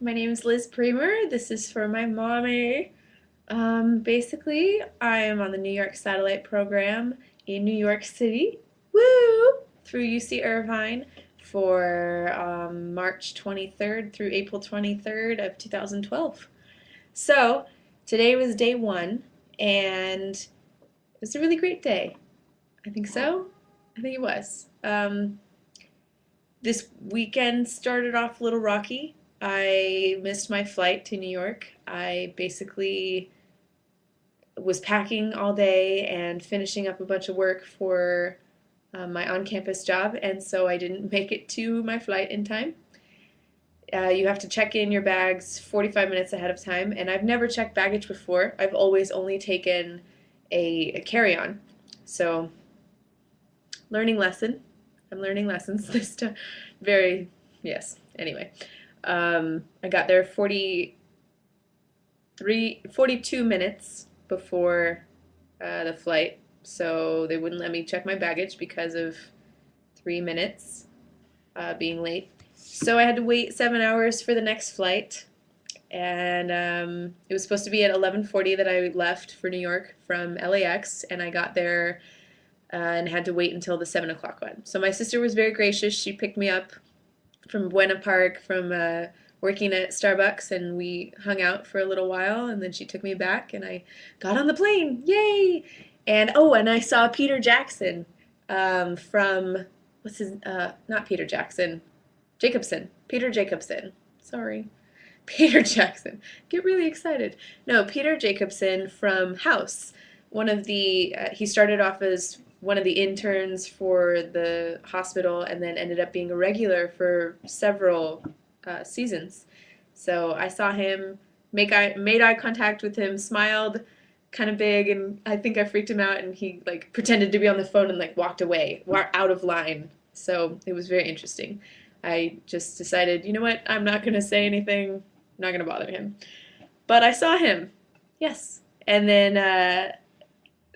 My name is Liz Premer. This is for my mommy. Basically, I am on the New York Satellite Program in New York City, woo, through UC Irvine for March 23rd through April 23rd of 2012. So, today was day one, and it was a really great day. I think so. I think it was. This weekend started off a little rocky. I missed my flight to New York. I basically was packing all day and finishing up a bunch of work for my on campus job, and so I didn't make it to my flight in time. You have to check in your bags 45 minutes ahead of time, and I've never checked baggage before. I've always only taken a carry on. So, learning lesson. I'm learning lessons this time. Very, yes. Anyway, I got there 42 minutes before the flight, so they wouldn't let me check my baggage because of 3 minutes being late. So I had to wait 7 hours for the next flight, and it was supposed to be at 11:40 that I left for New York from LAX, and I got there and had to wait until the 7 o'clock one. So my sister was very gracious. She picked me up from Buena Park from working at Starbucks, and we hung out for a little while, and then she took me back, and I got on the plane. Yay! And oh, and I saw Peter Jackson from what's his not Peter Jackson, Jacobson. Peter Jacobson. Sorry. Peter Jackson. Get really excited. No, Peter Jacobson from House. One of the he started off as one of the interns for the hospital and then ended up being a regular for several seasons. So I saw him, made eye contact with him, smiled kind of big, and I think I freaked him out, and he like pretended to be on the phone and like walked away, out of line. So it was very interesting. I just decided, you know what, I'm not going to say anything, I'm not going to bother him. But I saw him, yes. And then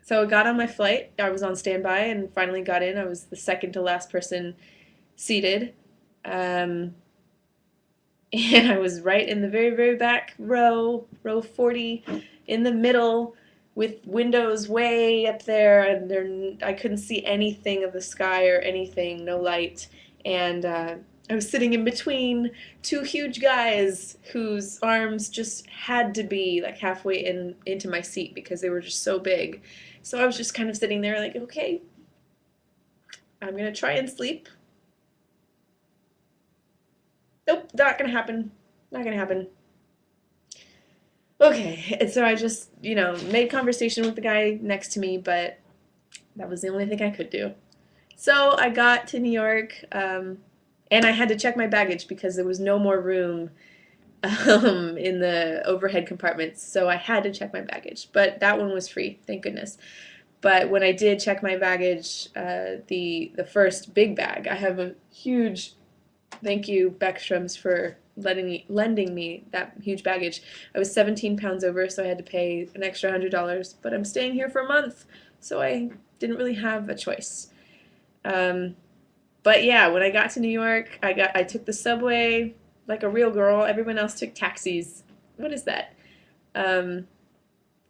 so I got on my flight. I was on standby and finally got in. I was the second to last person seated. Um, and I was right in the very, very back row, row 40, in the middle, with windows way up there, and I couldn't see anything of the sky or anything, no light. And I was sitting in between two huge guys whose arms just had to be like halfway into my seat because they were just so big. So I was just kind of sitting there like, okay, I'm gonna try and sleep. Nope, not gonna happen. Not gonna happen. Okay, and so I just, made conversation with the guy next to me, but that was the only thing I could do. So I got to New York, and I had to check my baggage because there was no more room in the overhead compartments. So I had to check my baggage, but that one was free, thank goodness. But when I did check my baggage, the first big bag, I have a huge thank you Beckstrom's for lending me that huge baggage. I was 17 pounds over, so I had to pay an extra $100. But I'm staying here for a month, so I didn't really have a choice. Um, but yeah, when I got to New York, I took the subway like a real girl. Everyone else took taxis. What is that? Um,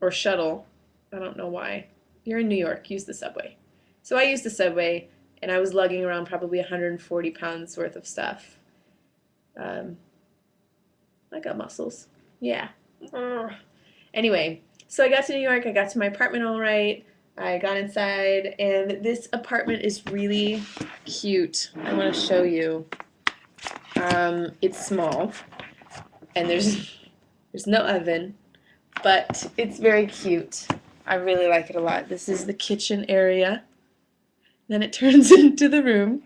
or shuttle. I don't know why. You're in New York. Use the subway. So I used the subway, and I was lugging around probably 140 pounds worth of stuff. Um, I got muscles. Yeah. Anyway, so I got to New York. I got to my apartment all right. I got inside, and this apartment is really cute. I want to show you. It's small, and there's no oven, but it's very cute. I really like it a lot. This is the kitchen area. Then it turns into the room,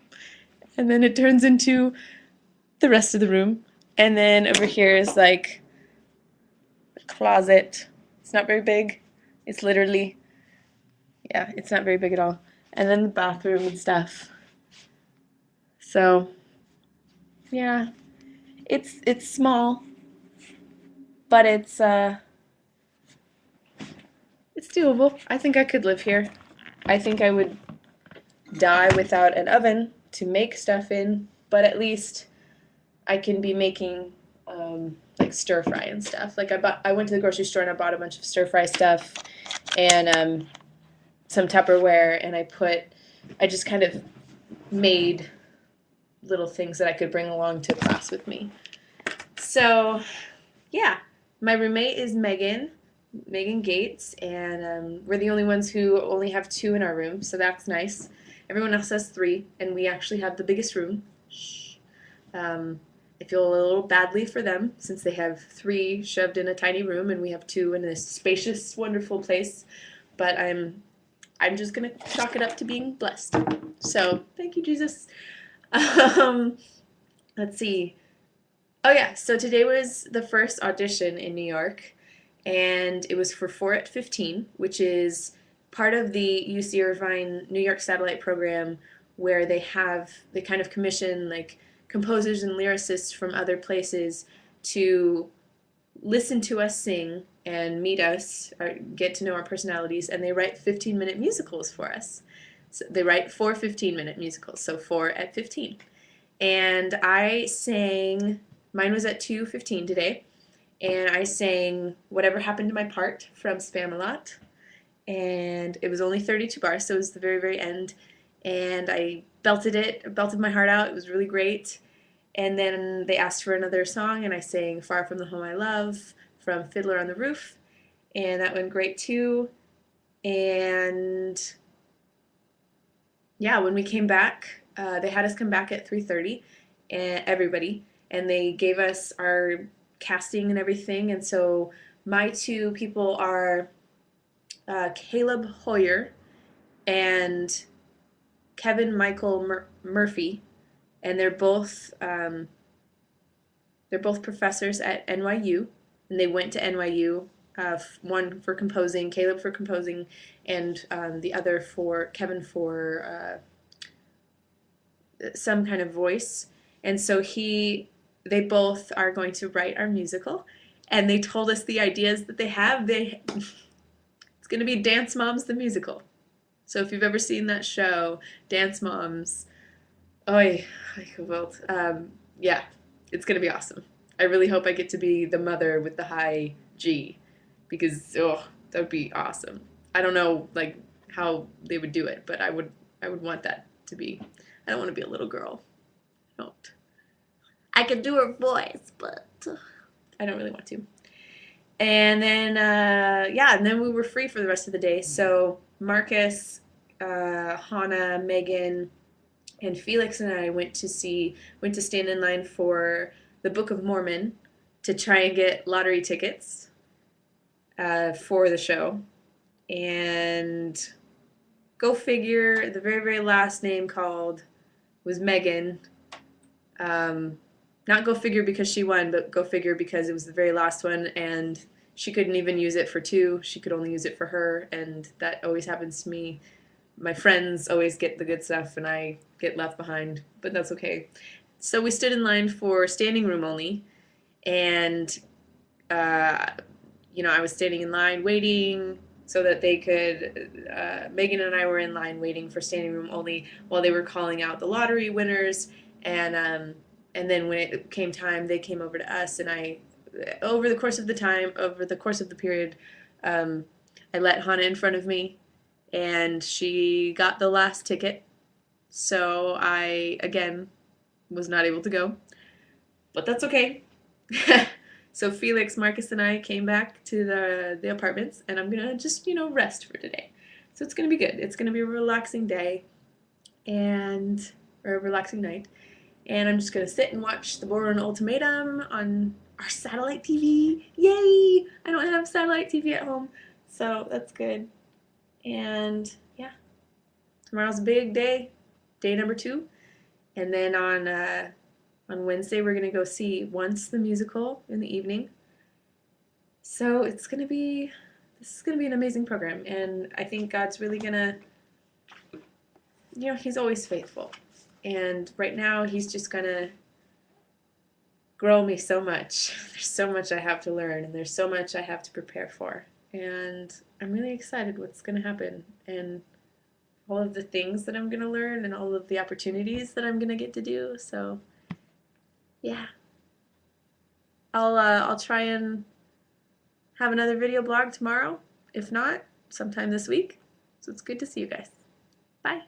and then it turns into the rest of the room, and then over here is like a closet. It's not very big. It's literally, yeah, it's not very big at all. And then the bathroom and stuff. So, yeah, it's small, but it's doable. I think I could live here. I think I would die without an oven to make stuff in, but at least I can be making like stir fry and stuff. Like I went to the grocery store and I bought a bunch of stir fry stuff and some Tupperware, and I just kind of made little things that I could bring along to class with me. So yeah, my roommate is Megan Gates, and we're the only ones who only have two in our room, so that's nice. Everyone else has three, and we actually have the biggest room. Shh. I feel a little badly for them since they have three shoved in a tiny room, and we have two in this spacious, wonderful place. But I'm just gonna chalk it up to being blessed. So thank you, Jesus. Um, let's see. Oh yeah, so today was the first audition in New York, and it was for 4 at 15, which is part of the UC Irvine New York Satellite Program, where they kind of commission like composers and lyricists from other places to listen to us sing and meet us, or get to know our personalities, and they write 15-minute musicals for us. So they write 4 15-minute musicals, so 4 at 15. And I sang, mine was at 2:15 today, and I sang Whatever Happened to My Part from Spamalot, and it was only 32 bars, so it was the very, very end, and I belted my heart out. It was really great. And then they asked for another song, and I sang Far From the Home I Love from Fiddler on the Roof, and that went great too. And yeah, when we came back, they had us come back at 3:30, and everybody, and they gave us our casting and everything. And so my two people are Caleb Hoyer and Kevin Michael Murphy, and they're both professors at NYU, and they went to NYU. One for composing, Caleb for composing, and the other for Kevin for some kind of voice. And so they both are going to write our musical, and they told us the ideas that they have. It's going to be Dance Moms the musical. So if you've ever seen that show, Dance Moms, oh, well, yeah, it's going to be awesome. I really hope I get to be the mother with the high G, because that would be awesome. I don't know like how they would do it, but I would want that to be. I don't want to be a little girl. I don't. I can do her voice, but I don't really want to. And then yeah, and then we were free for the rest of the day. So Marcus, Hannah, Megan, and Felix and I went to stand in line for the Book of Mormon to try and get lottery tickets for the show. And go figure, the very, very last name called was Megan. Not go figure because she won, but go figure because it was the very last one, and she couldn't even use it for two. She could only use it for her, and that always happens to me. My friends always get the good stuff, and I get left behind, but that's okay. So we stood in line for standing room only, and I was standing in line waiting so that they could. Megan and I were in line waiting for standing room only while they were calling out the lottery winners, and then when it came time, they came over to us, and over the course of the period, I let Hannah in front of me, and she got the last ticket. So I, again, was not able to go, but that's okay. So Felix, Marcus, and I came back to the apartments, and I'm gonna just rest for today. So it's gonna be good. It's gonna be a relaxing day, or a relaxing night, and I'm just gonna sit and watch The Bourne Ultimatum on our satellite TV. Yay! I don't have satellite TV at home, so that's good. And yeah, tomorrow's a big day, day number 2, and then on Wednesday we're gonna go see Once the musical in the evening. So this is gonna be an amazing program, and I think God's really gonna, He's always faithful, and right now He's just gonna grow me so much. There's so much I have to learn, and there's so much I have to prepare for, and I'm really excited what's gonna happen, and all of the things that I'm gonna learn, and all of the opportunities that I'm gonna get to do. So yeah. I'll try and have another video blog tomorrow. If not, sometime this week. So it's good to see you guys. Bye.